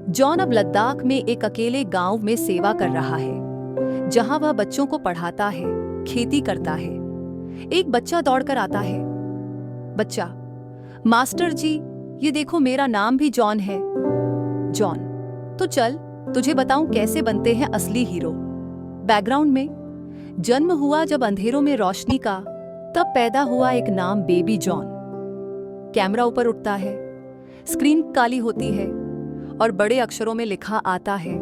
जॉन अब लद्दाख में एक अकेले गांव में सेवा कर रहा है, जहां वह बच्चों को पढ़ाता है, खेती करता है। एक बच्चा दौड़कर आता है, बच्चा, मास्टर जी, ये देखो मेरा नाम भी जॉन है। जॉन, तो चल तुझे बताऊं कैसे बनते हैं असली हीरो। बैकग्राउंड में, जन्म हुआ जब अंधेरों में रोशनी का, तब पैदा हुआ एक नाम, बेबी जॉन। कैमरा ऊपर उठता है, स्क्रीन काली होती है और बड़े अक्षरों में लिखा आता है,